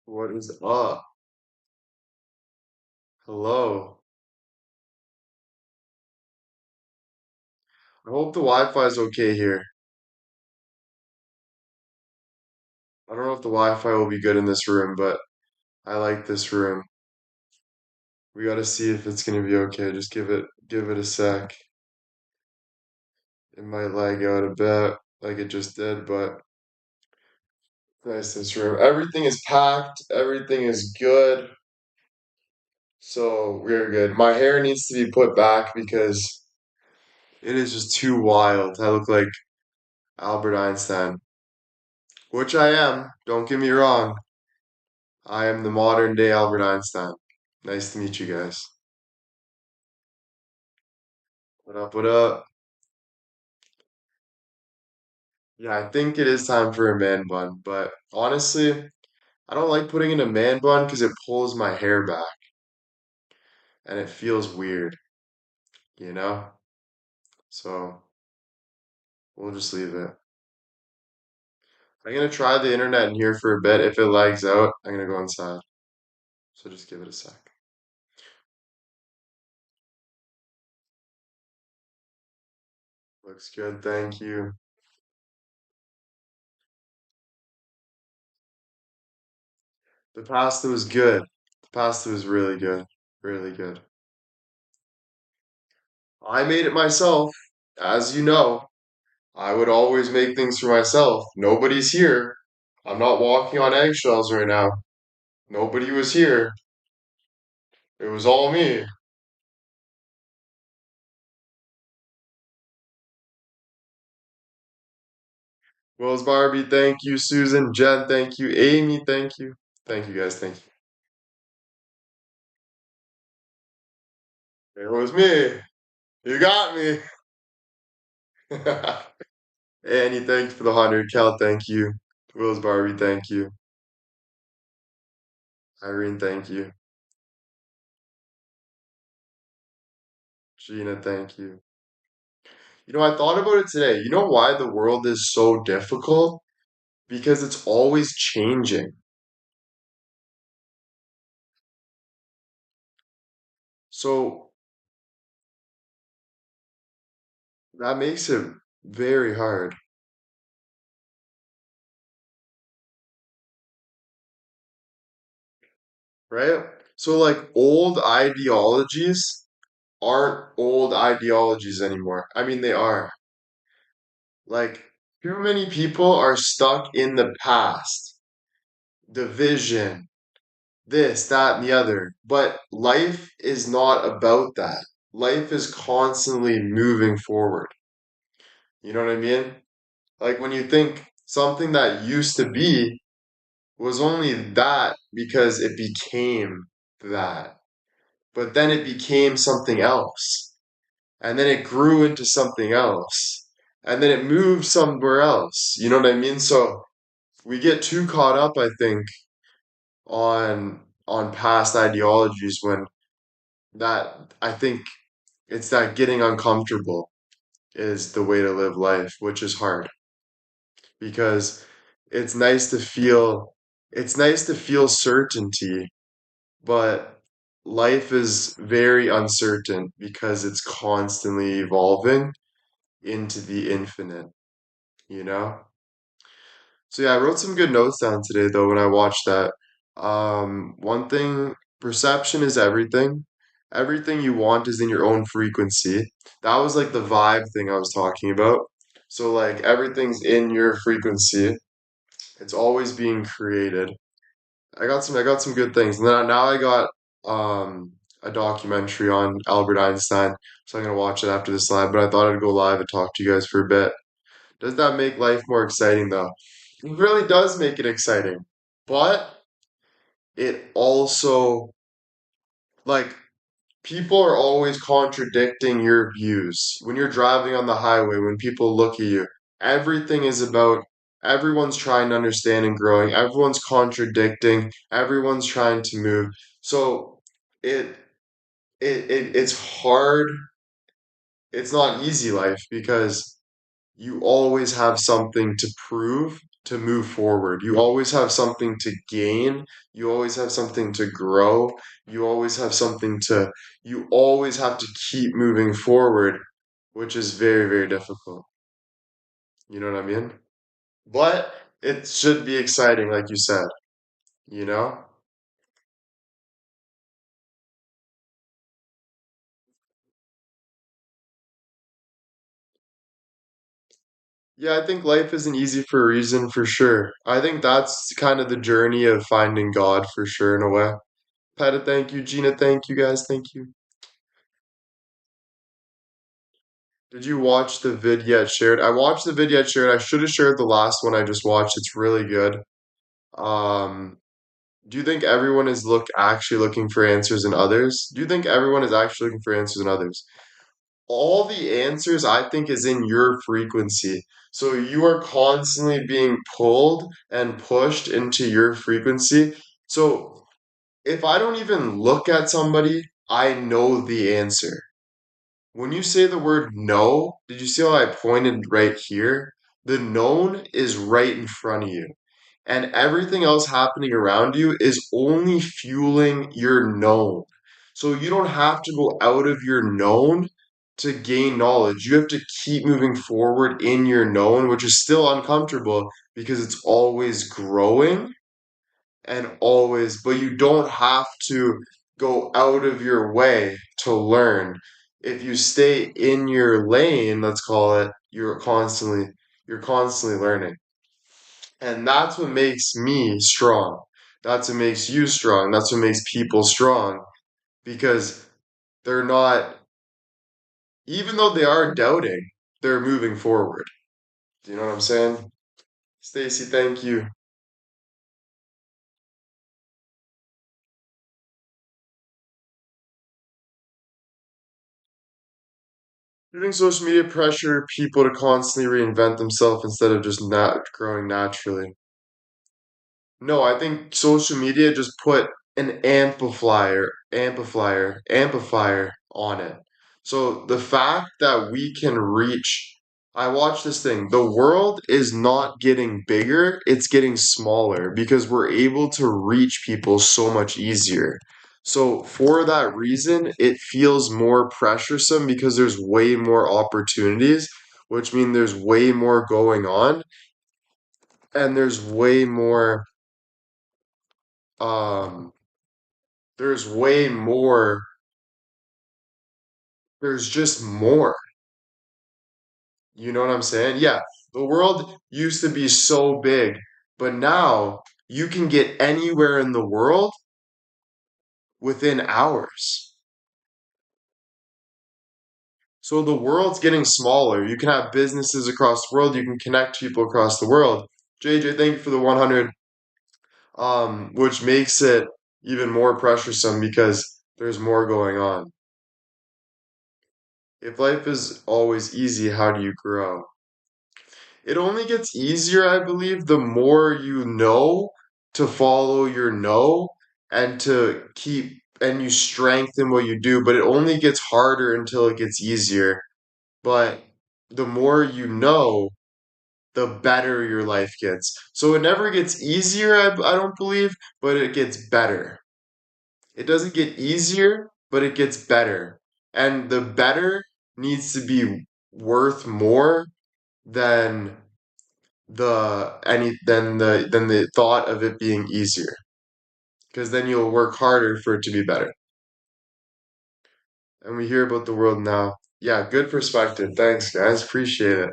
What is up? Hello. I hope the Wi-Fi is okay here. I don't know if the Wi-Fi will be good in this room, but I like this room. We gotta see if it's gonna be okay. Just give it a sec. It might lag out a bit, like it just did, but nice this room. Everything is packed. Everything is good. So we're good. My hair needs to be put back because it is just too wild. I look like Albert Einstein, which I am. Don't get me wrong. I am the modern day Albert Einstein. Nice to meet you guys. What up, what up? Yeah, I think it is time for a man bun, but honestly, I don't like putting in a man bun because it pulls my hair back and it feels weird, you know? So we'll just leave it. I'm gonna try the internet in here for a bit. If it lags out, I'm gonna go inside. So just give it a sec. Looks good, thank you. The pasta was good. The pasta was really good. Really good. I made it myself, as you know. I would always make things for myself. Nobody's here. I'm not walking on eggshells right now. Nobody was here. It was all me. Will's Barbie, thank you. Susan, Jen, thank you. Amy, thank you. Thank you guys, thank you. It was me. You got me. Annie, thank you for the 100. Cal, thank you. Will's Barbie, thank you. Irene, thank you. Gina, thank you. I thought about it today. You know why the world is so difficult? Because it's always changing. So that makes it very hard, right? So, like, old ideologies aren't old ideologies anymore. I mean, they are. Like, too many people are stuck in the past, division, this, that, and the other. But life is not about that. Life is constantly moving forward. You know what I mean? Like, when you think something that used to be was only that because it became that. But then it became something else. And then it grew into something else. And then it moved somewhere else. You know what I mean? So we get too caught up, I think, on past ideologies when that I think it's that getting uncomfortable is the way to live life, which is hard because it's nice to feel it's nice to feel certainty, but life is very uncertain because it's constantly evolving into the infinite, you know? So yeah, I wrote some good notes down today though when I watched that. One thing, perception is everything. Everything you want is in your own frequency. That was like the vibe thing I was talking about. So like everything's in your frequency. It's always being created. I got some good things. And then now I got a documentary on Albert Einstein. So I'm gonna watch it after this live, but I thought I'd go live and talk to you guys for a bit. Does that make life more exciting though? It really does make it exciting. But it also, like, people are always contradicting your views. When you're driving on the highway, when people look at you, everything is about everyone's trying to understand and growing. Everyone's contradicting. Everyone's trying to move. So it it's hard. It's not easy life because you always have something to prove to move forward. You always have something to gain. You always have something to grow. You always have something to, you always have to keep moving forward, which is very, very difficult. You know what I mean? But it should be exciting, like you said, you know? Yeah, I think life isn't easy for a reason, for sure. I think that's kind of the journey of finding God, for sure, in a way. Peta, thank you. Gina, thank you, guys. Thank you. Did you watch the vid yet shared? I watched the vid yet shared. I should have shared the last one I just watched. It's really good. Um, do you think everyone is actually looking for answers in others? Do you think everyone is actually looking for answers in others? All the answers I think is in your frequency. So you are constantly being pulled and pushed into your frequency. So if I don't even look at somebody, I know the answer. When you say the word no, did you see how I pointed right here? The known is right in front of you. And everything else happening around you is only fueling your known. So you don't have to go out of your known to gain knowledge. You have to keep moving forward in your known, which is still uncomfortable because it's always growing and always, but you don't have to go out of your way to learn. If you stay in your lane, let's call it, you're constantly learning. And that's what makes me strong. That's what makes you strong. That's what makes people strong because they're not, even though they are doubting, they're moving forward. Do you know what I'm saying? Stacy, thank you. Do you think social media pressure people to constantly reinvent themselves instead of just not growing naturally? No, I think social media just put an amplifier on it. So the fact that we can reach, I watched this thing. The world is not getting bigger, it's getting smaller because we're able to reach people so much easier. So for that reason, it feels more pressuresome because there's way more opportunities, which mean there's way more going on and um there's way more, there's just more. You know what I'm saying? Yeah, the world used to be so big, but now you can get anywhere in the world within hours. So the world's getting smaller. You can have businesses across the world, you can connect people across the world. JJ, thank you for the 100, which makes it even more pressuresome because there's more going on. If life is always easy, how do you grow? It only gets easier, I believe, the more you know to follow your no and to keep and you strengthen what you do, but it only gets harder until it gets easier. But the more you know, the better your life gets. So it never gets easier, I don't believe, but it gets better. It doesn't get easier, but it gets better. And the better needs to be worth more than the thought of it being easier because then you'll work harder for it to be better. And we hear about the world now. Yeah, good perspective. Thanks, guys. Appreciate it.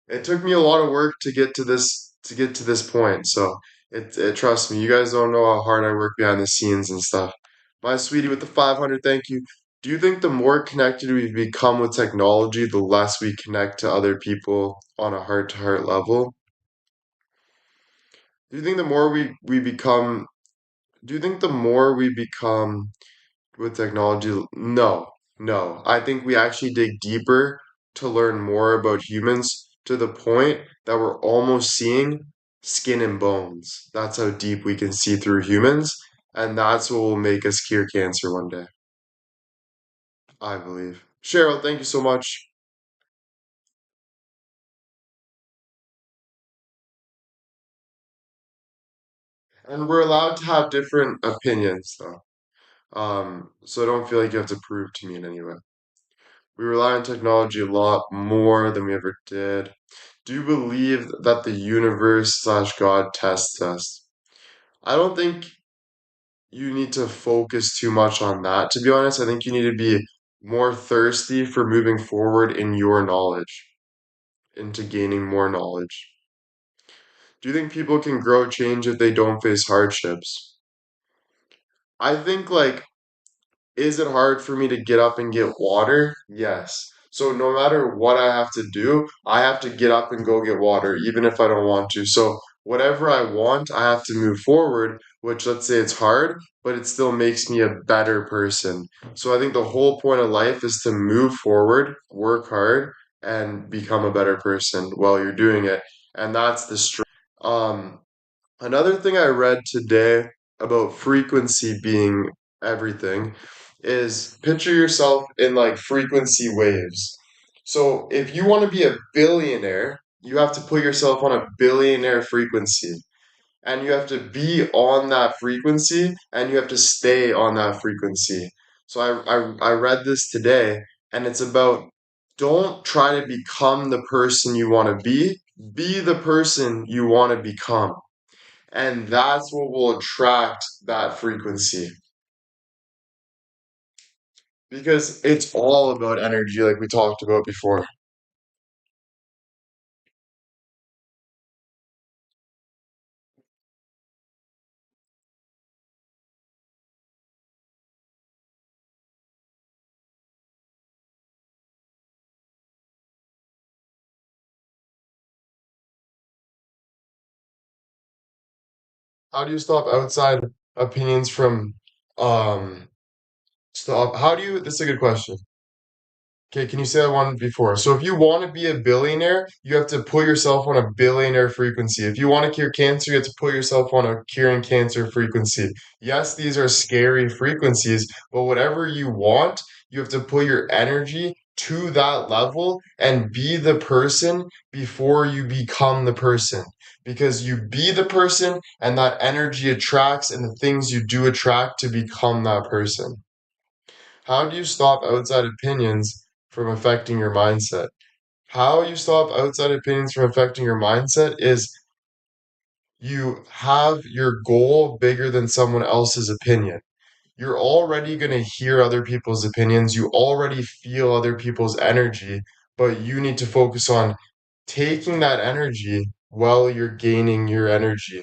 It took me a lot of work to get to this point. So it trust me, you guys don't know how hard I work behind the scenes and stuff. My sweetie with the 500, thank you. Do you think the more connected we become with technology, the less we connect to other people on a heart-to-heart level? Do you think the more we become Do you think the more we become with technology? No, no. I think we actually dig deeper to learn more about humans to the point that we're almost seeing skin and bones. That's how deep we can see through humans, and that's what will make us cure cancer one day, I believe. Cheryl, thank you so much. And we're allowed to have different opinions, though. So I don't feel like you have to prove to me in any way. We rely on technology a lot more than we ever did. Do you believe that the universe slash God tests us? I don't think you need to focus too much on that. To be honest, I think you need to be more thirsty for moving forward in your knowledge, into gaining more knowledge. Do you think people can grow change if they don't face hardships? I think like is it hard for me to get up and get water? Yes. So no matter what I have to do, I have to get up and go get water, even if I don't want to. So whatever I want, I have to move forward, which let's say it's hard, but it still makes me a better person. So I think the whole point of life is to move forward, work hard, and become a better person while you're doing it. And that's the um Another thing I read today about frequency being everything is picture yourself in like frequency waves. So if you want to be a billionaire, you have to put yourself on a billionaire frequency and you have to be on that frequency and you have to stay on that frequency. So I read this today and it's about don't try to become the person you want to be the person you want to become. And that's what will attract that frequency because it's all about energy, like we talked about before. How do you stop outside opinions from, stop? How do you, this is a good question. Okay, can you say that one before? So if you want to be a billionaire, you have to put yourself on a billionaire frequency. If you want to cure cancer, you have to put yourself on a curing cancer frequency. Yes, these are scary frequencies, but whatever you want, you have to put your energy to that level and be the person before you become the person. Because you be the person and that energy attracts and the things you do attract to become that person. How do you stop outside opinions from affecting your mindset? How you stop outside opinions from affecting your mindset is you have your goal bigger than someone else's opinion. You're already going to hear other people's opinions. You already feel other people's energy, but you need to focus on taking that energy while you're gaining your energy.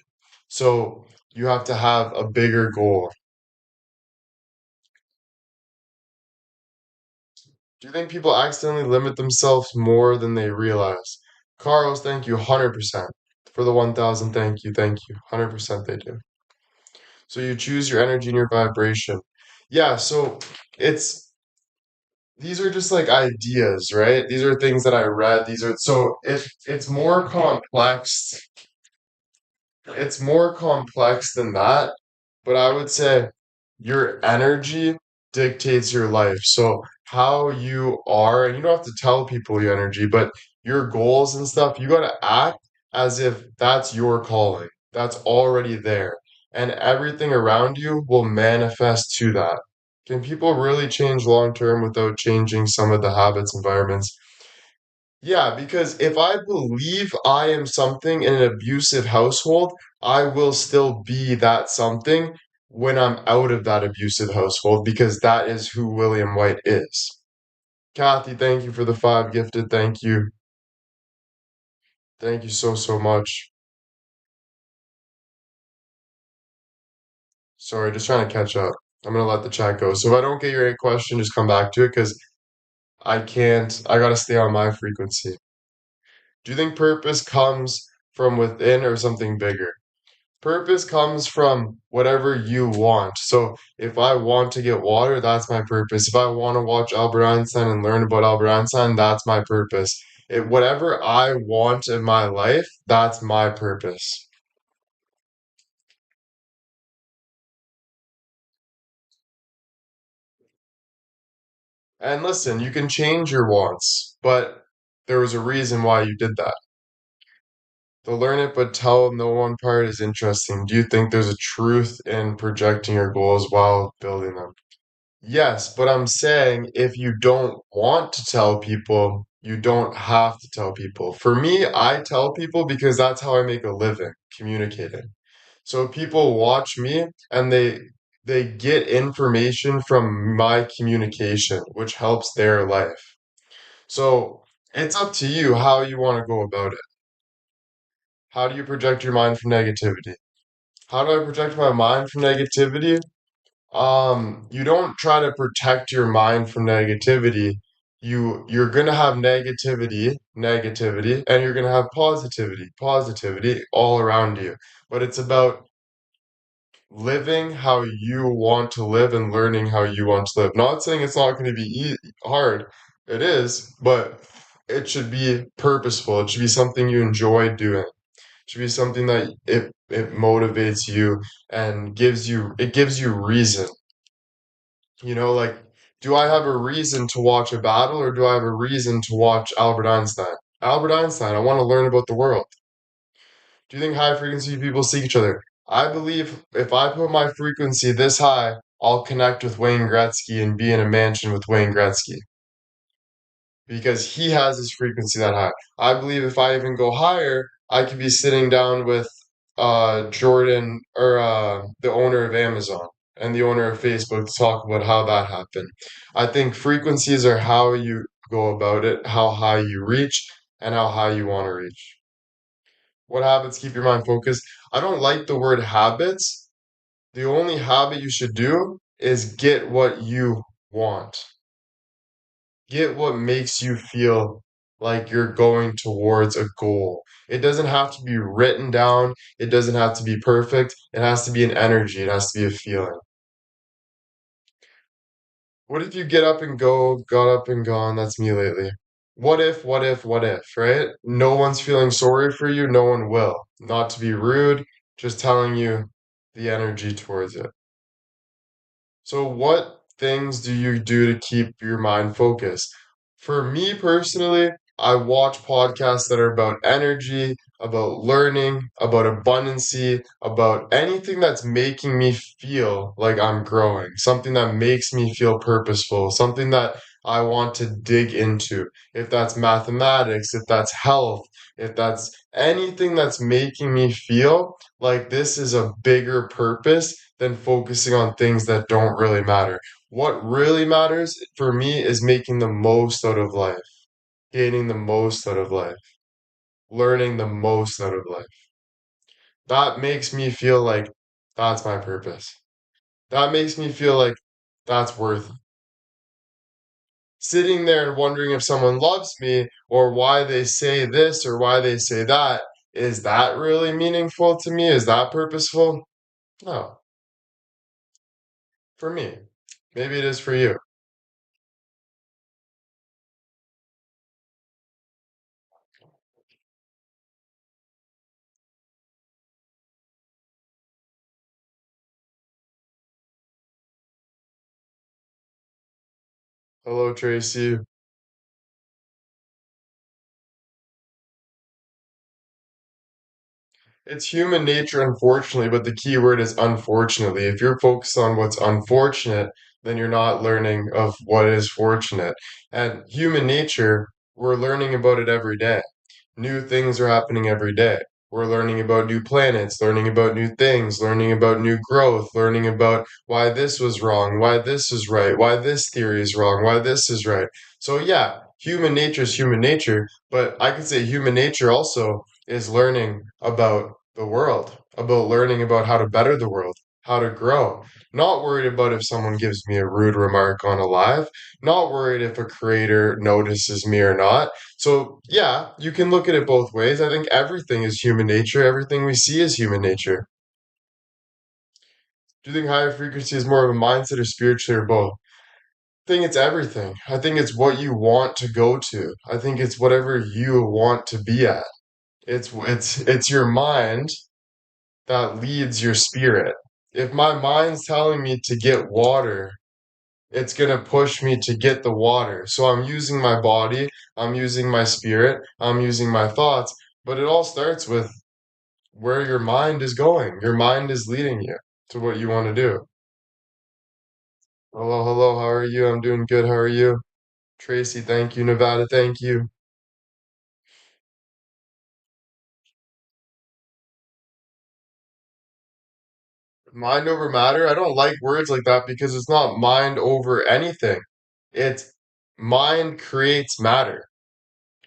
So you have to have a bigger goal. Do you think people accidentally limit themselves more than they realize? Carlos, thank you, 100%. For the 1,000, thank you, thank you. 100% they do. So you choose your energy and your vibration. Yeah, so it's these are just like ideas, right? These are things that I read. These are so it's more complex. It's more complex than that, but I would say your energy dictates your life. So how you are, and you don't have to tell people your energy, but your goals and stuff, you got to act as if that's your calling. That's already there. And everything around you will manifest to that. Can people really change long term without changing some of the habits, environments? Yeah, because if I believe I am something in an abusive household, I will still be that something when I'm out of that abusive household because that is who William White is. Kathy, thank you for the five gifted. Thank you. Thank you so, so much. Sorry, just trying to catch up. I'm gonna let the chat go. So if I don't get your question, just come back to it because I can't, I gotta stay on my frequency. Do you think purpose comes from within or something bigger? Purpose comes from whatever you want. So if I want to get water, that's my purpose. If I want to watch Albert Einstein and learn about Albert Einstein, that's my purpose. Whatever I want in my life, that's my purpose. And listen, you can change your wants, but there was a reason why you did that. The learn it but tell no one part is interesting. Do you think there's a truth in projecting your goals while building them? Yes, but I'm saying if you don't want to tell people, you don't have to tell people. For me, I tell people because that's how I make a living, communicating. So people watch me and they get information from my communication, which helps their life. So it's up to you how you want to go about it. How do you project your mind from negativity? How do I protect my mind from negativity? You don't try to protect your mind from negativity. You're gonna have negativity, and you're gonna have positivity all around you. But it's about living how you want to live and learning how you want to live. Not saying it's not going to be hard. It is, but it should be purposeful. It should be something you enjoy doing. It should be something that it motivates you and gives you reason. Like, do I have a reason to watch a battle or do I have a reason to watch Albert Einstein? Albert Einstein, I want to learn about the world. Do you think high frequency people seek each other? I believe if I put my frequency this high, I'll connect with Wayne Gretzky and be in a mansion with Wayne Gretzky because he has his frequency that high. I believe if I even go higher, I could be sitting down with Jordan or the owner of Amazon and the owner of Facebook to talk about how that happened. I think frequencies are how you go about it, how high you reach, and how high you want to reach. What habits keep your mind focused? I don't like the word habits. The only habit you should do is get what you want. Get what makes you feel like you're going towards a goal. It doesn't have to be written down. It doesn't have to be perfect. It has to be an energy. It has to be a feeling. What if you got up and gone? That's me lately. What if, right? No one's feeling sorry for you. No one will. Not to be rude, just telling you the energy towards it. So, what things do you do to keep your mind focused? For me personally, I watch podcasts that are about energy, about learning, about abundancy, about anything that's making me feel like I'm growing, something that makes me feel purposeful, something that I want to dig into. If that's mathematics, if that's health, if that's anything that's making me feel like this is a bigger purpose than focusing on things that don't really matter. What really matters for me is making the most out of life, gaining the most out of life, learning the most out of life. That makes me feel like that's my purpose. That makes me feel like that's worth it. Sitting there and wondering if someone loves me or why they say this or why they say that, is that really meaningful to me? Is that purposeful? No, for me. Maybe it is for you. Hello, Tracy. It's human nature, unfortunately, but the key word is unfortunately. If you're focused on what's unfortunate, then you're not learning of what is fortunate. And human nature, we're learning about it every day. New things are happening every day. We're learning about new planets, learning about new things, learning about new growth, learning about why this was wrong, why this is right, why this theory is wrong, why this is right. So, yeah, human nature is human nature, but I could say human nature also is learning about the world, about learning about how to better the world, how to grow. Not worried about if someone gives me a rude remark on a live, not worried if a creator notices me or not. So, yeah, you can look at it both ways. I think everything is human nature. Everything we see is human nature. Do you think higher frequency is more of a mindset or spiritually or both? I think it's everything. I think it's what you want to go to. I think it's whatever you want to be at. It's your mind that leads your spirit. If my mind's telling me to get water, it's going to push me to get the water. So I'm using my body, I'm using my spirit, I'm using my thoughts. But it all starts with where your mind is going. Your mind is leading you to what you want to do. Hello, hello, how are you? I'm doing good. How are you? Tracy, thank you. Nevada, thank you. Mind over matter? I don't like words like that because it's not mind over anything. It's mind creates matter.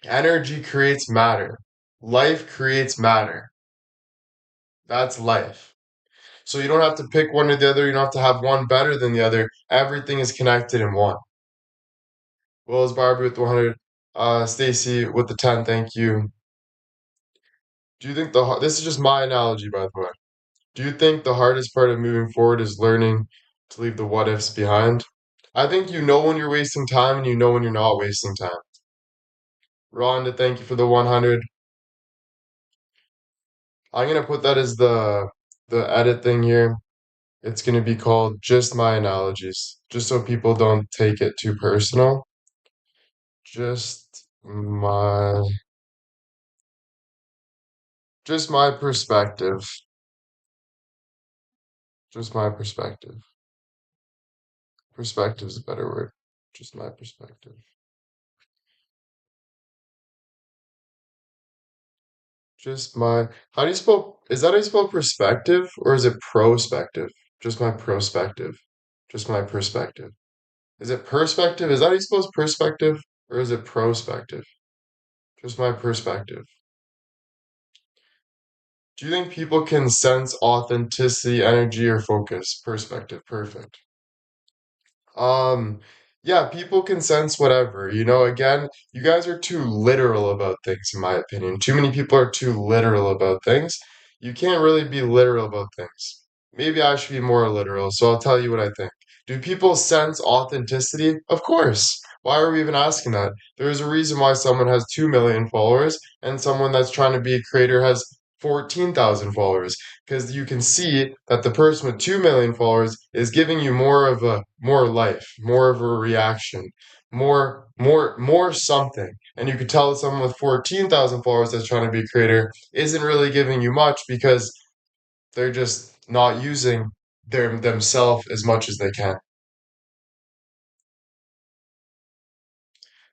Energy creates matter. Life creates matter. That's life. So you don't have to pick one or the other. You don't have to have one better than the other. Everything is connected in one. Willis Barbie with the 100. Stacy with the 10. Thank you. Do you think this is just my analogy, by the way. Do you think the hardest part of moving forward is learning to leave the what ifs behind? I think you know when you're wasting time and you know when you're not wasting time. Rhonda, thank you for the 100. I'm gonna put that as the edit thing here. It's gonna be called just my analogies, just so people don't take it too personal. Just my just my perspective. Just my perspective. Perspective is a better word. Just my perspective. Just my, how do you spell, is that how you spell perspective or is it prospective? Just my prospective. Just my perspective. Is it perspective? Is that how you spell perspective or is it prospective? Just my perspective. Do you think people can sense authenticity, energy, or focus? Perspective. Perfect. Um, yeah, people can sense whatever. Again, you guys are too literal about things, in my opinion. Too many people are too literal about things. You can't really be literal about things. Maybe I should be more literal, so I'll tell you what I think. Do people sense authenticity? Of course. Why are we even asking that? There's a reason why someone has 2 million followers and someone that's trying to be a creator has 14,000 followers because you can see that the person with 2 million followers is giving you more life, more of a reaction, more something. And you could tell that someone with 14,000 followers that's trying to be a creator isn't really giving you much because they're just not using themselves as much as they can.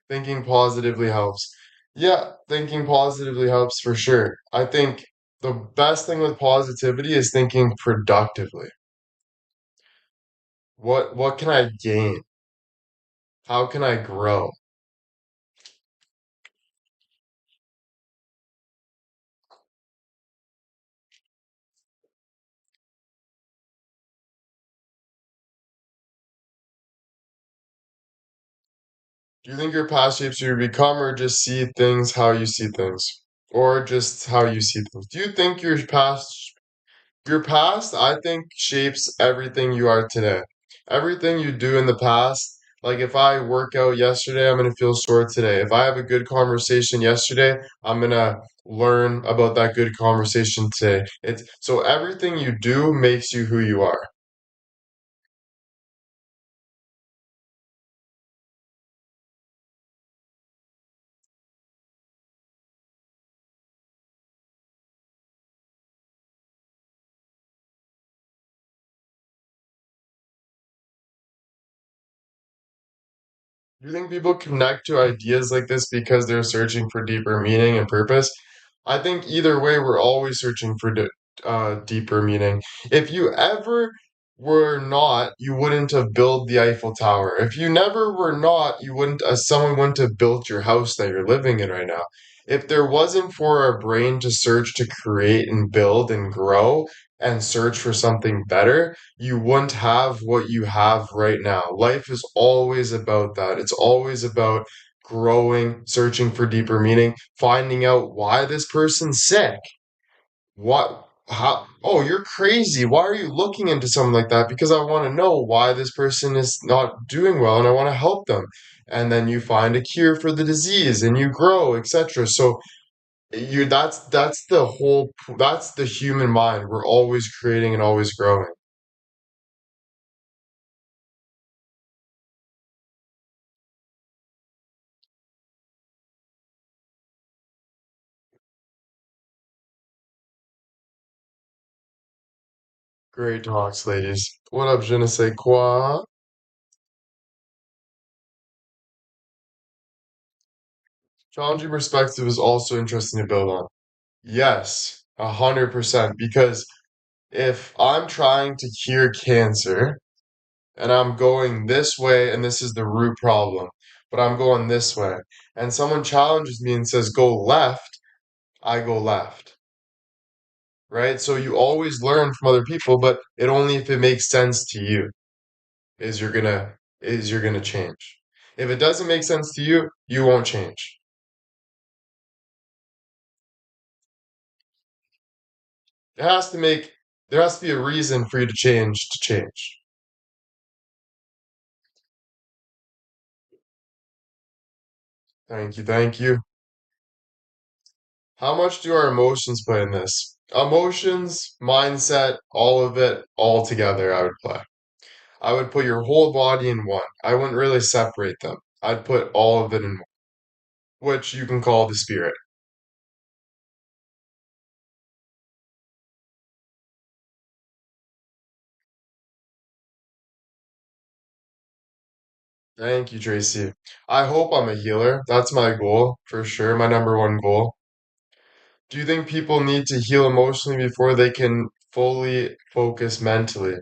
Thinking positively helps. Yeah, thinking positively helps for sure. I think the best thing with positivity is thinking productively. What can I gain? How can I grow? Do you think your past shapes who you become, or just see things how you see things? Or just how you see things? Do you think your past, I think, shapes everything you are today. Everything you do in the past, like if I work out yesterday, I'm gonna feel sore today. If I have a good conversation yesterday, I'm gonna learn about that good conversation today. It's so everything you do makes you who you are. Do you think people connect to ideas like this because they're searching for deeper meaning and purpose? I think either way, we're always searching for deeper meaning. If you ever were not, you wouldn't have built the Eiffel Tower. If you never were not, you wouldn't, someone wouldn't have built your house that you're living in right now. If there wasn't for our brain to search to create and build and grow and search for something better, you wouldn't have what you have right now. Life is always about that. It's always about growing, searching for deeper meaning, finding out why this person's sick. What, how, oh, you're crazy. Why are you looking into something like that? Because I want to know why this person is not doing well and I want to help them. And then you find a cure for the disease and you grow, etc. So that's the human mind. We're always creating and always growing. Great talks, ladies. What up, je ne sais quoi? Challenging perspective is also interesting to build on. Yes, 100%. Because if I'm trying to cure cancer and I'm going this way and this is the root problem, but I'm going this way, and someone challenges me and says, go left, I go left, right? So you always learn from other people, but it only if it makes sense to you is you're gonna change. If it doesn't make sense to you, you won't change. It has to make there has to be a reason for you to change. Thank you, thank you. How much do our emotions play in this? Emotions, mindset, all of it, all together, I would play. I would put your whole body in one. I wouldn't really separate them. I'd put all of it in one, which you can call the spirit. Thank you, Tracy. I hope I'm a healer. That's my goal, for sure, my number one goal. Do you think people need to heal emotionally before they can fully focus mentally?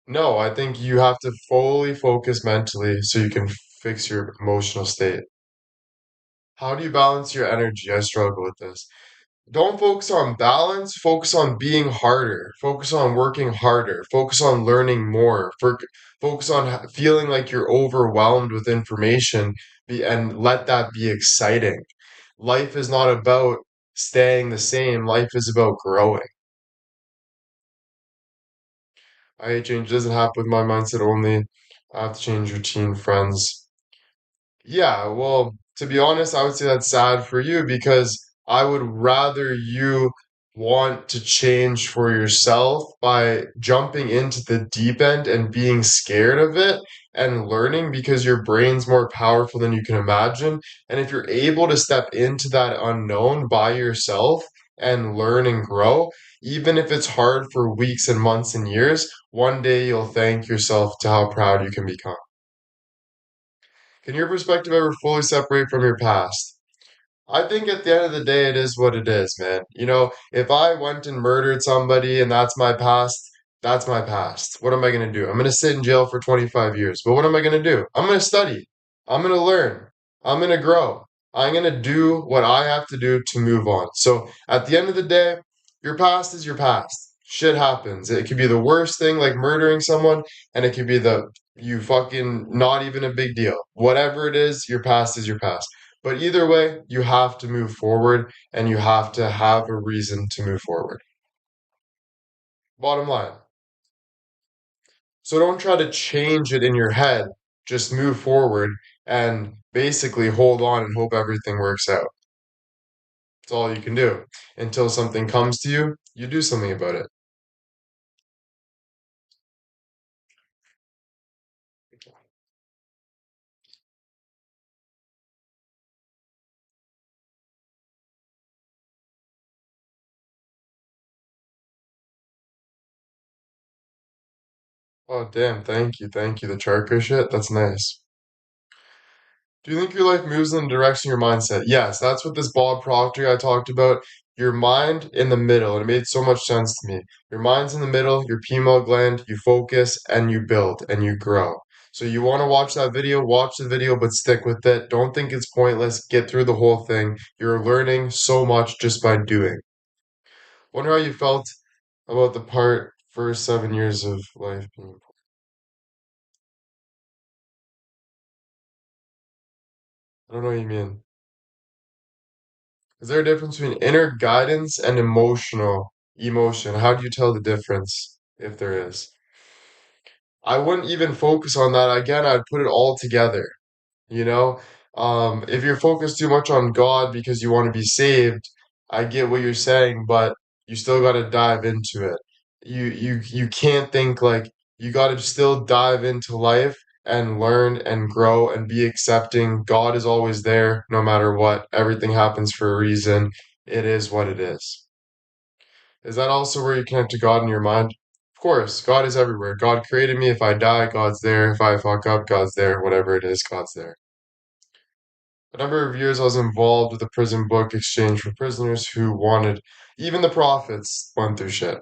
No, I think you have to fully focus mentally so you can fix your emotional state. How do you balance your energy? I struggle with this. Don't focus on balance, focus on being harder, focus on working harder, focus on learning more, focus on feeling like you're overwhelmed with information and let that be exciting. Life is not about staying the same, life is about growing. I hate change doesn't happen with my mindset only. I have to change routine, friends. Yeah, well, to be honest, I would say that's sad for you because I would rather you want to change for yourself by jumping into the deep end and being scared of it and learning because your brain's more powerful than you can imagine. And if you're able to step into that unknown by yourself and learn and grow, even if it's hard for weeks and months and years, one day you'll thank yourself to how proud you can become. Can your perspective ever fully separate from your past? I think at the end of the day, it is what it is, man. If I went and murdered somebody and that's my past, that's my past. What am I going to do? I'm going to sit in jail for 25 years. But what am I going to do? I'm going to study. I'm going to learn. I'm going to grow. I'm going to do what I have to do to move on. So at the end of the day, your past is your past. Shit happens. It could be the worst thing, like murdering someone, and it could be the you fucking not even a big deal. Whatever it is, your past is your past. But either way, you have to move forward and you have to have a reason to move forward. Bottom line. So don't try to change it in your head. Just move forward and basically hold on and hope everything works out. That's all you can do. Until something comes to you, you do something about it. Oh, damn. Thank you. Thank you. The charcoal shit. That's nice. Do you think your life moves in the direction of your mindset? Yes, that's what this Bob Proctor I talked about. Your mind in the middle, and it made so much sense to me. Your mind's in the middle, your pineal gland, you focus and you build and you grow. So you want to watch the video, but stick with it. Don't think it's pointless. Get through the whole thing. You're learning so much just by doing. Wonder how you felt about the part first 7 years of life being. I don't know what you mean. Is there a difference between inner guidance and emotional emotion? How do you tell the difference if there is? I wouldn't even focus on that. Again, I'd put it all together. You know, if you're focused too much on God because you want to be saved, I get what you're saying, but you still got to dive into it. You can't think like you got to still dive into life and learn and grow and be accepting. God is always there, no matter what. Everything happens for a reason. It is what it is. Is that also where you connect to God in your mind? course, God is everywhere. God created me. If I die, God's there. If I fuck up, God's there. Whatever it is, God's there. A number of years I was involved with a prison book exchange for prisoners who wanted, even the prophets went through shit.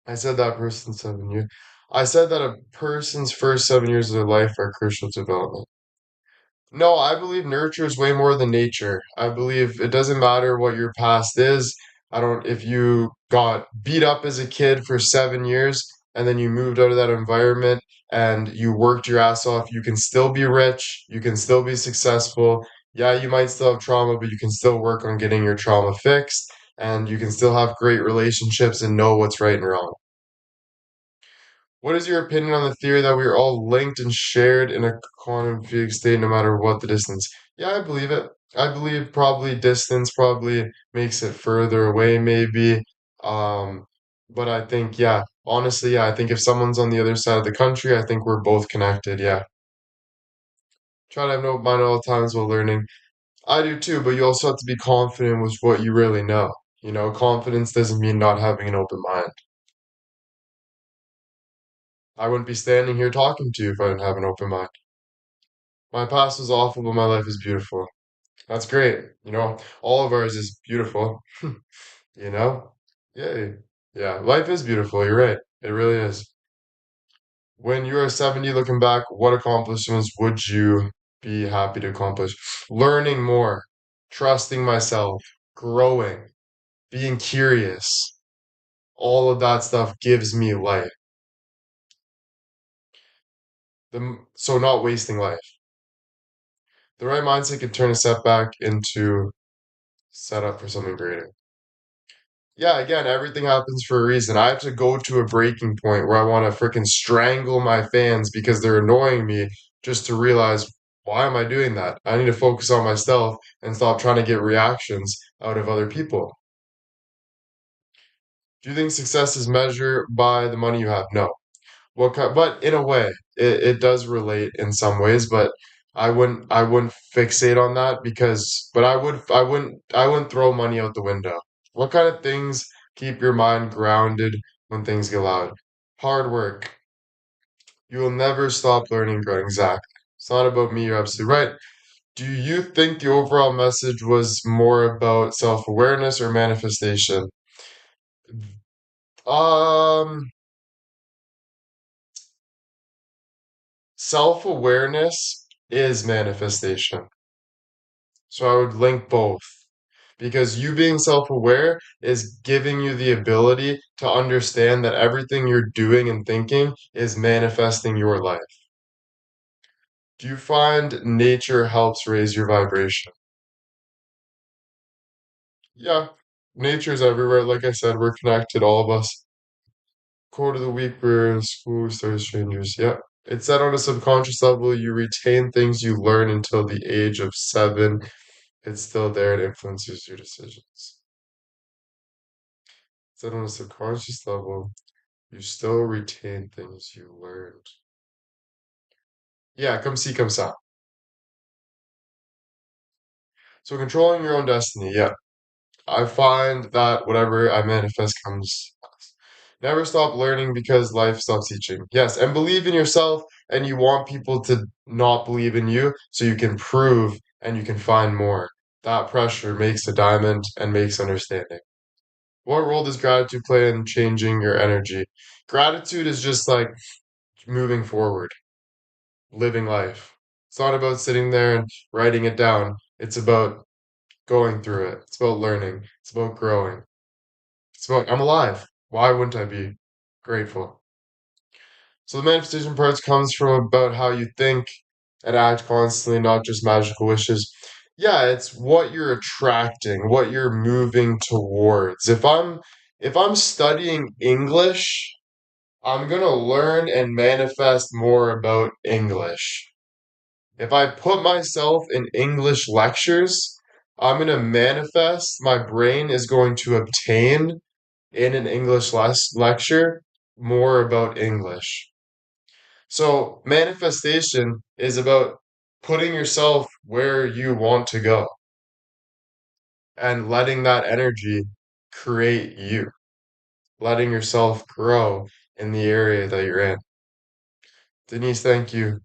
I said that person 7 years. I said that a person's first 7 years of their life are crucial to development. No, I believe nurture is way more than nature. I believe it doesn't matter what your past is. I don't, if you got beat up as a kid for 7 years and then you moved out of that environment and you worked your ass off, you can still be rich, you can still be successful. Yeah, you might still have trauma, but you can still work on getting your trauma fixed and you can still have great relationships and know what's right and wrong. What is your opinion on the theory that we are all linked and shared in a quantum field state no matter what the distance? Yeah, I believe it. I believe probably distance probably makes it further away, maybe. Um, but I think, yeah, honestly, yeah, I think if someone's on the other side of the country, I think we're both connected, yeah. Try to have no mind at all times while learning. I do too, but you also have to be confident with what you really know. You know, confidence doesn't mean not having an open mind. I wouldn't be standing here talking to you if I didn't have an open mind. My past was awful, but my life is beautiful. That's great. You know, all of ours is beautiful, you know? Yay. Yeah, life is beautiful. You're right. It really is. When you are 70 looking back, what accomplishments would you be happy to accomplish? Learning more, trusting myself, growing, being curious. All of that stuff gives me life. So not wasting life. The right mindset can turn a setback into setup for something greater. Yeah, again, everything happens for a reason. I have to go to a breaking point where I want to freaking strangle my fans because they're annoying me just to realize why am I doing that? I need to focus on myself and stop trying to get reactions out of other people. Do you think success is measured by the money you have? No. But in a way, it does relate in some ways, but I wouldn't fixate on that because but I wouldn't throw money out the window. What kind of things keep your mind grounded when things get loud? Hard work. You will never stop learning and growing. Exactly. It's not about me, you're absolutely right. Do you think the overall message was more about self-awareness or manifestation? Um, Self-awareness is manifestation. So I would link both because you being self-aware is giving you the ability to understand that everything you're doing and thinking is manifesting your life. Do you find nature helps raise your vibration? Yeah, nature's everywhere. Like I said, we're connected, all of us. Quote of the week, we're in school, start strangers. Yep. It said on a subconscious level, you retain things you learn until the age of 7. It's still there, it influences your decisions. It said on a subconscious level, you still retain things you learned. Yeah, come see, come sa. So controlling your own destiny, yeah. I find that whatever I manifest comes. Never stop learning because life stops teaching. Yes, and believe in yourself, and you want people to not believe in you so you can prove and you can find more. That pressure makes a diamond and makes understanding. What role does gratitude play in changing your energy? Gratitude is just like moving forward, living life. It's not about sitting there and writing it down. It's about going through it. It's about learning. It's about growing. It's about, I'm alive. Why wouldn't I be grateful? So the manifestation parts comes from about how you think and act constantly, not just magical wishes. Yeah, it's what you're attracting, what you're moving towards. If I'm studying English, I'm gonna learn and manifest more about English. If I put myself in English lectures, I'm gonna manifest, my brain is going to obtain in an English lecture more about English. So manifestation is about putting yourself where you want to go and letting that energy create you, letting yourself grow in the area that you're in. Denise, thank you.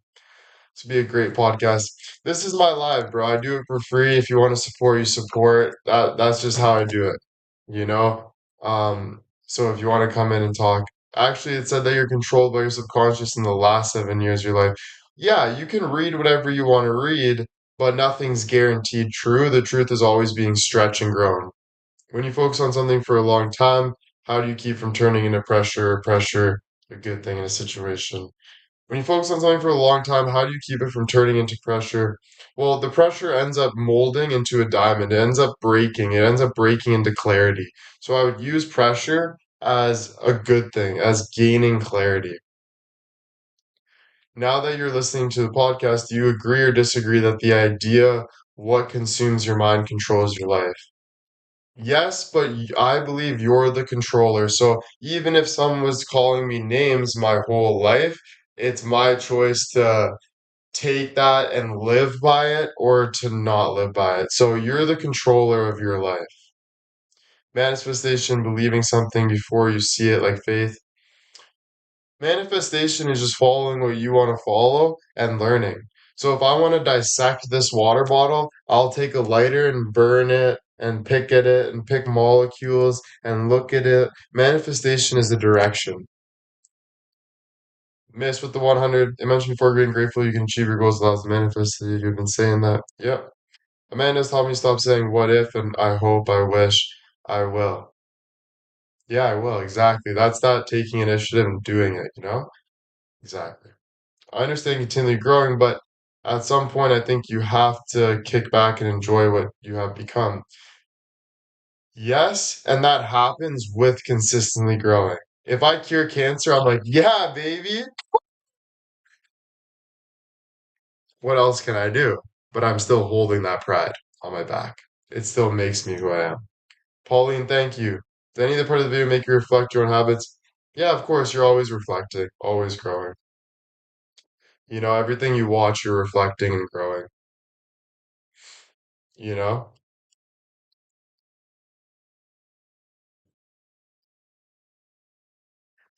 This would be a great podcast. This is my live, bro. I do it for free. If you want to support, you support. That's just how I do it, you know? So if you want to come in and talk, actually, it said that you're controlled by your subconscious in the last 7 years of your life. Yeah, you can read whatever you want to read, but nothing's guaranteed true. The truth is always being stretched and grown. When you focus on something for a long time, how do you keep from turning into pressure, a good thing in a situation? When you focus on something for a long time, how do you keep it from turning into pressure? Well, the pressure ends up molding into a diamond. It ends up breaking. It ends up breaking into clarity. So I would use pressure as a good thing, as gaining clarity. Now that you're listening to the podcast, do you agree or disagree that the idea what consumes your mind controls your life? Yes, but I believe you're the controller. So even if someone was calling me names my whole life, it's my choice to take that and live by it or to not live by it. So you're the controller of your life. Manifestation, believing something before you see it, like faith. Manifestation is just following what you want to follow and learning. So if I want to dissect this water bottle, I'll take a lighter and burn it and pick at it and pick molecules and look at it. Manifestation is the direction. Miss with the 100. I mentioned before, being grateful you can achieve your goals without the manifest. You've been saying that. Yep. Amanda's helped me stop saying what if and I hope, I wish, I will. Yeah, I will. Exactly. That's that taking initiative and doing it, you know? Exactly. I understand continually growing, but at some point, I think you have to kick back and enjoy what you have become. Yes, and that happens with consistently growing. If I cure cancer, I'm like, yeah, baby. What else can I do? But I'm still holding that pride on my back. It still makes me who I am. Pauline, thank you. Did any of the part of the video make you reflect your own habits? Yeah, of course, you're always reflecting, always growing. You know, everything you watch, you're reflecting and growing, you know?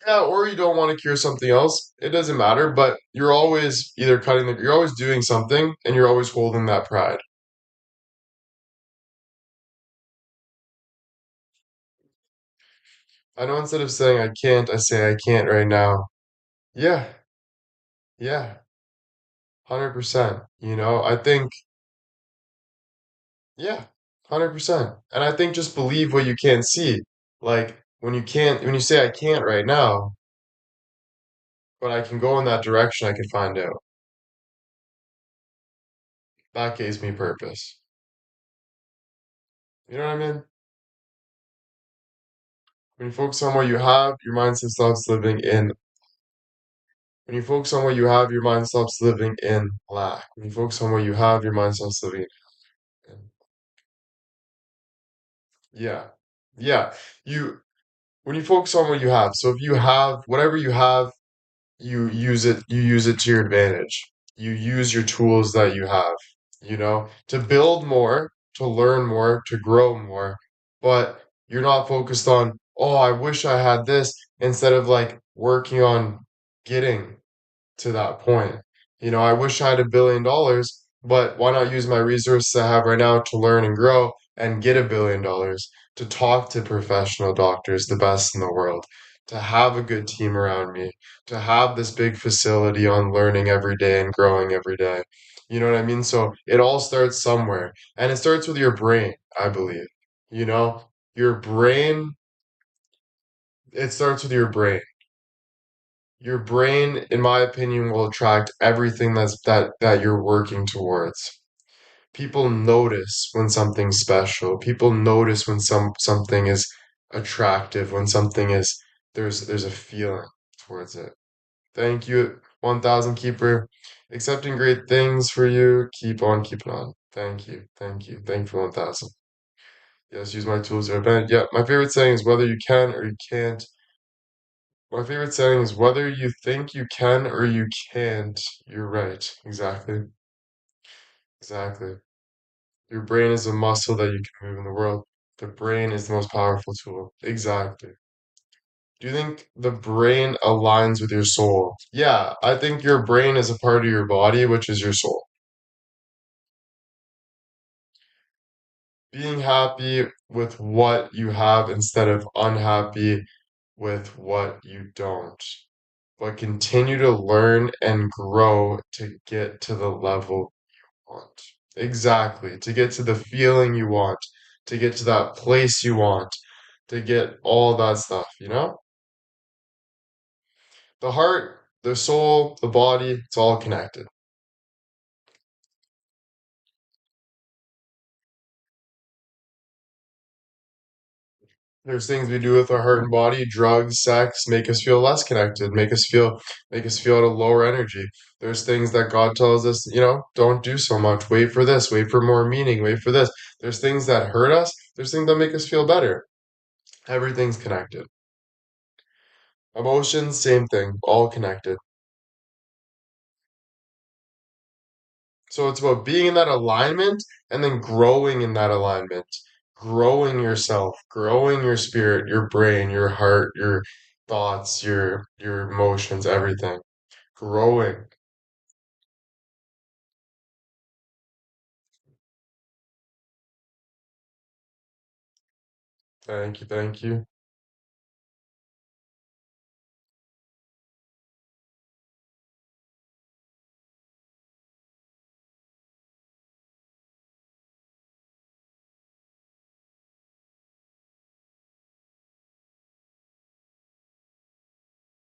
Yeah, or you don't want to cure something else. It doesn't matter, but you're always either you're always doing something and you're always holding that pride. I know instead of saying I can't, I say I can't right now. Yeah, yeah, 100%. You know, I think, yeah, 100%. And I think just believe what you can't see. Like when you say I can't right now, but I can go in that direction, I can find out. That gives me purpose. You know what I mean? When you focus on what you have, your mindset stops living in. When you focus on what you have, your mind stops living in lack. When you focus on what you have, your mind stops living in. Yeah. Yeah. You, when you focus on what you have, so if you have whatever you have, you use it to your advantage. You use your tools that you have, you know, to build more, to learn more, to grow more. But you're not focused on, oh, I wish I had this, instead of like working on getting to that point. You know, I wish I had $1 billion, but why not use my resources I have right now to learn and grow and get $1 billion, to talk to professional doctors, the best in the world, to have a good team around me, to have this big facility on learning every day and growing every day. You know what I mean? So it all starts somewhere, and it starts with your brain, I believe. You know, your brain, it starts with your brain. Your brain, in my opinion, will attract everything that you're working towards. People notice when something's special. People notice when something is attractive, when something is there's a feeling towards it. Thank you, 1000 keeper. Accepting great things for you. Keep on keeping on. Thank you. Thank you. Thank you for 1000. Yes, use my tools to advantage. Yeah, my favorite saying is whether you can or you can't. My favorite saying is whether you think you can or you can't, you're right. Exactly. Exactly. Your brain is a muscle that you can move in the world. The brain is the most powerful tool. Exactly. Do you think the brain aligns with your soul? Yeah, I think your brain is a part of your body, which is your soul. Being happy with what you have instead of unhappy with what you don't. But continue to learn and grow to get to the level you want. Exactly. To get to the feeling you want, to get to that place you want, to get all that stuff, you know? The heart, the soul, the body, it's all connected. There's things we do with our heart and body, drugs, sex, make us feel less connected, make us feel at a lower energy. There's things that God tells us, don't do so much. Wait for this, wait for more meaning, wait for this. There's things that hurt us, there's things that make us feel better. Everything's connected. Emotions, same thing, all connected. So it's about being in that alignment and then growing in that alignment, growing yourself, growing your spirit, your brain, your heart, your thoughts, your emotions, everything. Growing. Thank you, thank you.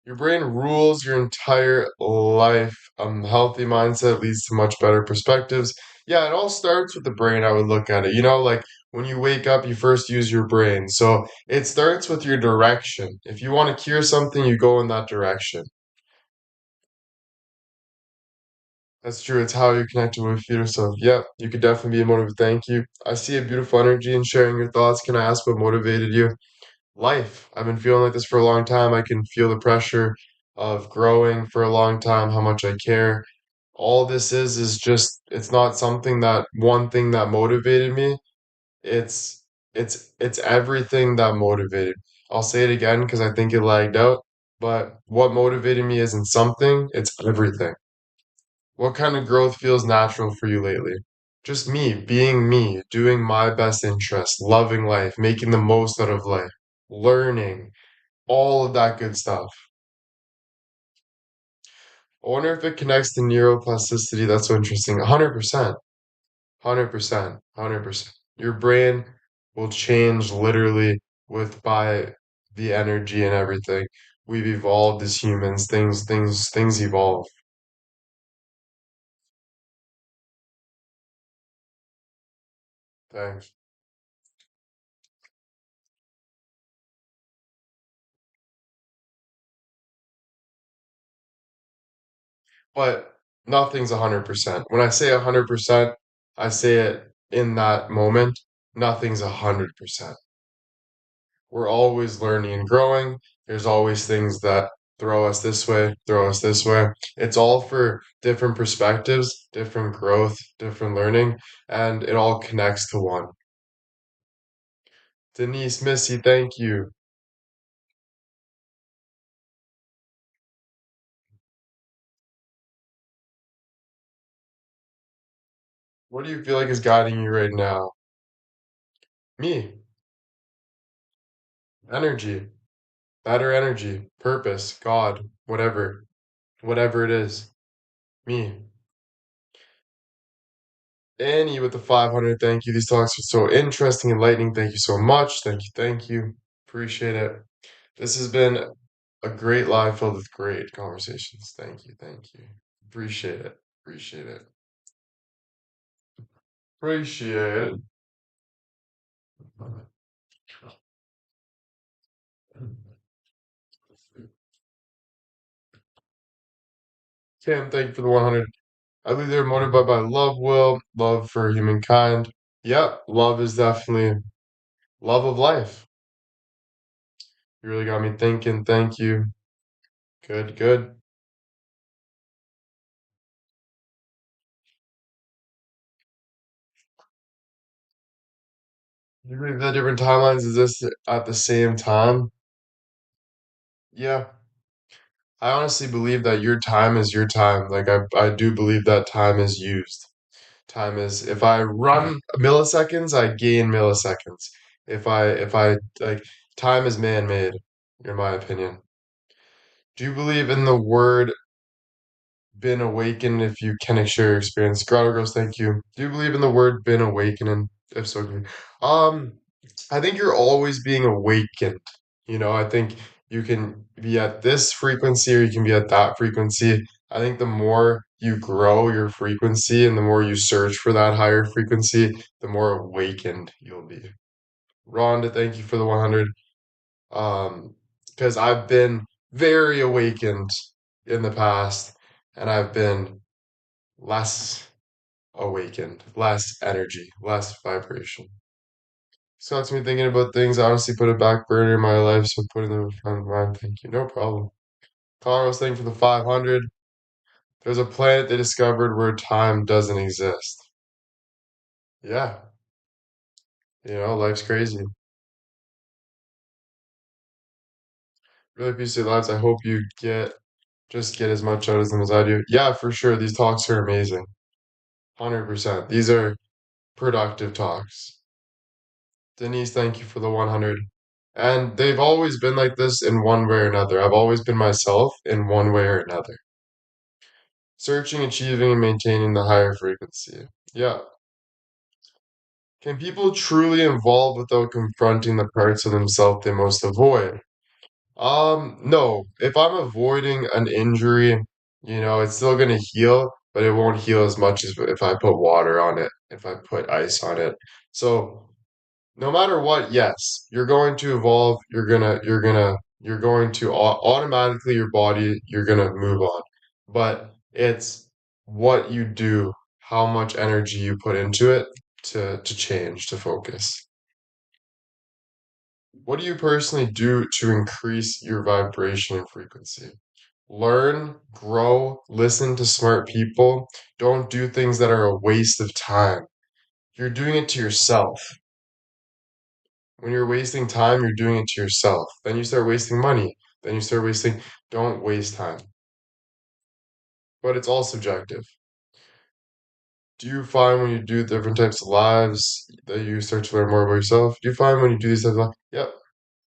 Your brain rules your entire life. A healthy mindset leads to much better perspectives. Yeah, it all starts with the brain. I would look at it. Like when you wake up, you first use your brain. So it starts with your direction. If you want to cure something, you go in that direction. That's true. It's how you're connected with yourself. Yep, you could definitely be a motivated. Thank you. I see a beautiful energy in sharing your thoughts. Can I ask what motivated you? Life. I've been feeling like this for a long time. I can feel the pressure of growing for a long time, how much I care. All this is just it's not something that one thing that motivated me. It's it's everything that motivated. I'll say it again because I think it lagged out. But what motivated me isn't something, it's everything. What kind of growth feels natural for you lately? Just me, doing my best interest, loving life, making the most out of life, learning, all of that good stuff. I wonder if it connects to neuroplasticity. That's so interesting. 100%, 100%, 100%. Your brain will change literally with by the energy and everything. We've evolved as humans. Things evolve. Thanks. But nothing's 100%. When I say 100%, I say it in that moment. Nothing's 100%. We're always learning and growing. There's always things that throw us this way, throw us this way. It's all for different perspectives, different growth, different learning, and it all connects to one. Denise, Missy, thank you. What do you feel like is guiding you right now? Me, energy, better energy, purpose, God, whatever it is. Me. Annie with the 500, thank you. These talks are so interesting, enlightening. Thank you so much. Thank you, thank you. Appreciate it. This has been a great live filled with great conversations. Thank you, thank you. Appreciate it. Appreciate it. Appreciate it. Tim, thank you for the 100. I believe they're motivated by love, will, love for humankind. Yep, love is definitely love of life. You really got me thinking. Thank you. Good, good. You believe the different timelines exist at the same time? Yeah, I honestly believe that your time is your time. Like I do believe that time is used. Time is if I run milliseconds, I gain milliseconds. If I like time is man-made, in my opinion. Do you believe in the word been awakened if you can share your experience? Grotto Girls, thank you. Do you believe in the word been awakening? If so, um, I think you're always being awakened. I think you can be at this frequency or you can be at that frequency. I think the more you grow your frequency and the more you search for that higher frequency, the more awakened you'll be. Rhonda, thank you for the 100. Um, because I've been very awakened in the past and I've been less awakened, less energy, less vibration. So that's me thinking about things. I honestly put a back burner in my life, so putting them in front of mine. Thank you. No problem. Carlos, thank you for the 500. There's a planet they discovered where time doesn't exist. Yeah, life's crazy. Really appreciate lives. I hope you get as much out of them as I do. Yeah, for sure. These talks are amazing. 100%. These are productive talks. Denise, thank you for the 100. And they've always been like this in one way or another. I've always been myself in one way or another. Searching, achieving, and maintaining the higher frequency. Yeah. Can people truly evolve without confronting the parts of themselves they most avoid? No. If I'm avoiding an injury, it's still gonna heal, but it won't heal as much as if I put water on it, if I put ice on it. So no matter what, yes, you're going to evolve. You're going to automatically your body, you're gonna move on. But it's what you do, how much energy you put into it to change, to focus. What do you personally do to increase your vibration and frequency? Learn, grow, listen to smart people. Don't do things that are a waste of time. You're doing it to yourself. When you're wasting time, you're doing it to yourself. Then you start wasting money. Then you start wasting. Don't waste time. But it's all subjective. Do you find when you do different types of lives that you start to learn more about yourself? Do you find when you do these types of lives, yep,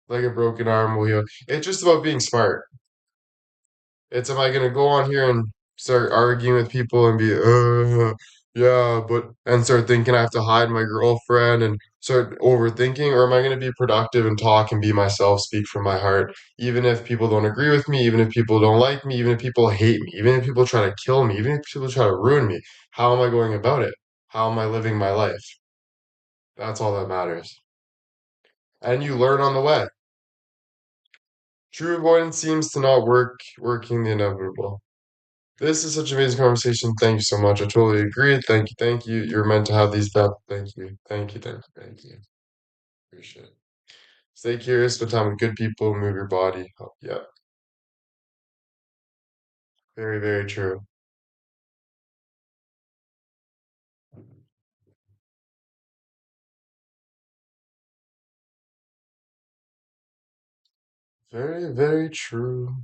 like a broken arm will heal? It's just about being smart. It's am I gonna go on here and start arguing with people and be yeah, but and start thinking I have to hide my girlfriend and start overthinking, or am I gonna be productive and talk and be myself, speak from my heart, even if people don't agree with me, even if people don't like me, even if people hate me, even if people try to kill me, even if people try to ruin me, how am I going about it? How am I living my life? That's all that matters. And you learn on the way. True avoidance seems to not working the inevitable. This is such an amazing conversation. Thank you so much. I totally agree. Thank you. Thank you. You're meant to have these depth. Thank you. Thank you. Thank you. Thank you. Appreciate it. Stay curious, spend time with good people, move your body. Oh, yeah. Very, very true. Very, very true.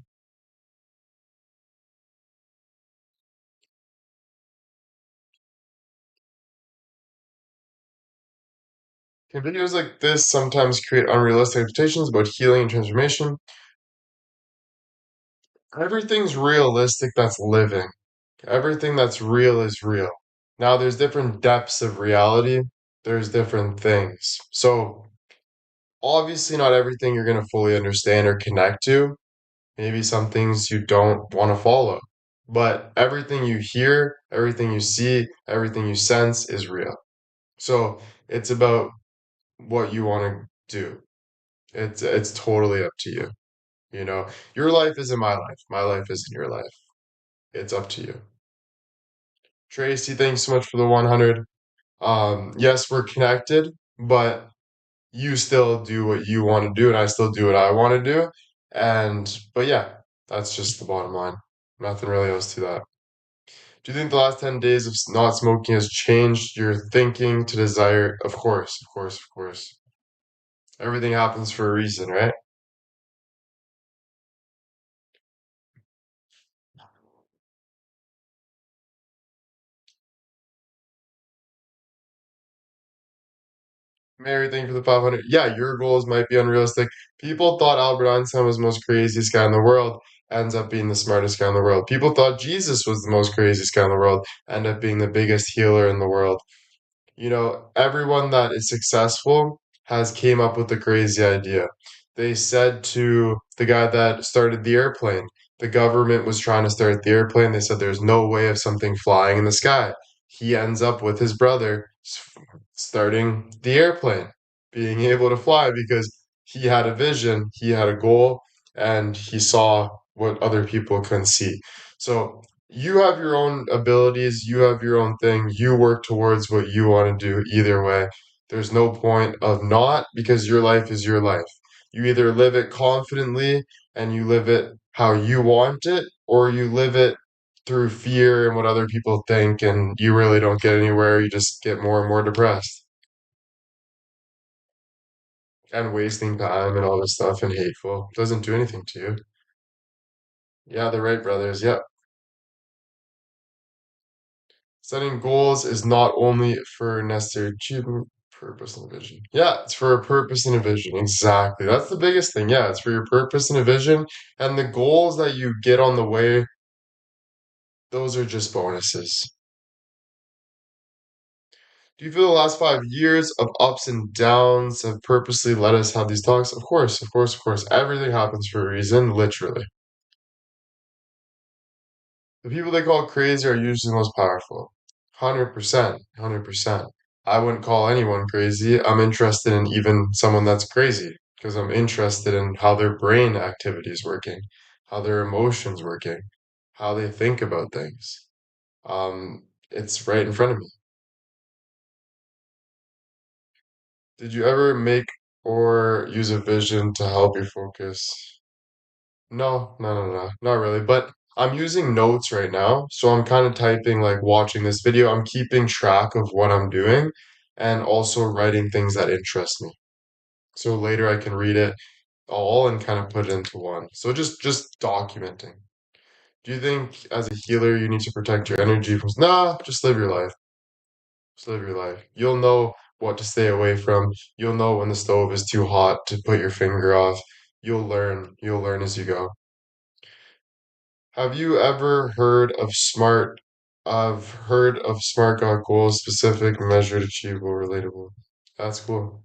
Can videos like this sometimes create unrealistic expectations about healing and transformation? Everything's realistic that's living. Everything that's real is real. Now, there's different depths of reality. There's different things. So, obviously not everything you're going to fully understand or connect to. Maybe some things you don't want to follow. But everything you hear, everything you see, everything you sense is real. So it's about what you want to do. It's totally up to you. Your life isn't my life. My life isn't your life. It's up to you. Tracy, thanks so much for the 100. Yes, we're connected, but you still do what you want to do, and I still do what I want to do. But yeah, that's just the bottom line. Nothing really else to that. Do you think the last 10 days of not smoking has changed your thinking to desire? Of course, of course, of course. Everything happens for a reason, right? Mary, thank you for the 500. Yeah, your goals might be unrealistic. People thought Albert Einstein was the most craziest guy in the world, ends up being the smartest guy in the world. People thought Jesus was the most craziest guy in the world, end up being the biggest healer in the world. Everyone that is successful has came up with a crazy idea. They said to the guy that started the airplane, the government was trying to start the airplane. They said there's no way of something flying in the sky. He ends up with his brother starting the airplane, being able to fly because he had a vision, he had a goal, and he saw what other people couldn't see. So you have your own abilities, you have your own thing, you work towards what you want to do either way. There's no point of not because your life is your life. You either live it confidently and you live it how you want it, or you live it through fear and what other people think, and you really don't get anywhere. You just get more and more depressed and wasting time and all this stuff and hateful. Doesn't do anything to you. Yeah, the Wright brothers. Yep. Setting goals is not only for necessary achievement, purpose, and vision. Yeah, it's for a purpose and a vision. Exactly. That's the biggest thing. Yeah, it's for your purpose and a vision. And the goals that you get on the way, those are just bonuses. Do you feel the last 5 years of ups and downs have purposely let us have these talks? Of course, of course, of course. Everything happens for a reason, literally. The people they call crazy are usually the most powerful. 100%, 100%. I wouldn't call anyone crazy. I'm interested in even someone that's crazy because I'm interested in how their brain activity is working, how their emotions working, how they think about things. It's right in front of me. Did you ever make or use a vision to help you focus? No, no, no, no, not really. But I'm using notes right now, so I'm kind of typing like watching this video. I'm keeping track of what I'm doing and also writing things that interest me. So later I can read it all and kind of put it into one. So just documenting. Do you think as a healer you need to protect your energy from nah, just live your life. Just live your life. You'll know what to stay away from. You'll know when the stove is too hot to put your finger off. You'll learn. You'll learn as you go. Have you ever heard of SMART? I've heard of SMART got goals, specific, measured, achievable, relatable. That's cool.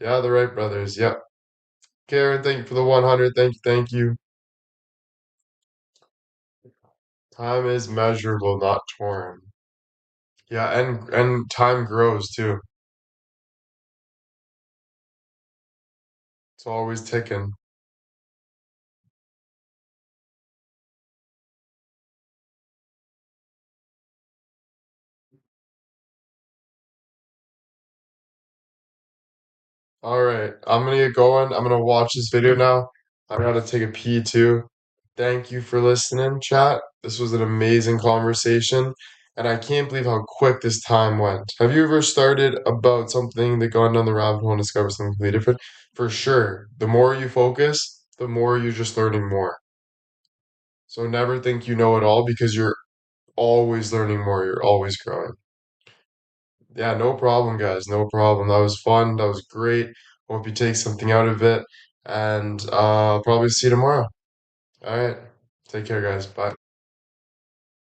Yeah, the Wright brothers. Yep. Karen, thank you for the 100. Thank you, thank you. Time is measurable, not torn. Yeah, and time grows too. It's always ticking. All right, I'm gonna get going. I'm gonna watch this video now. I'm gonna take a pee too. Thank you for listening, chat. This was an amazing conversation, and I can't believe how quick this time went. Have you ever started about something that gone down the rabbit hole and discovered something completely different? For sure. The more you focus, the more you're just learning more. So never think you know it all because you're always learning more. You're always growing. Yeah, no problem, guys. No problem. That was fun. That was great. Hope you take something out of it. And I'll probably see you tomorrow. All right. Take care, guys. Bye.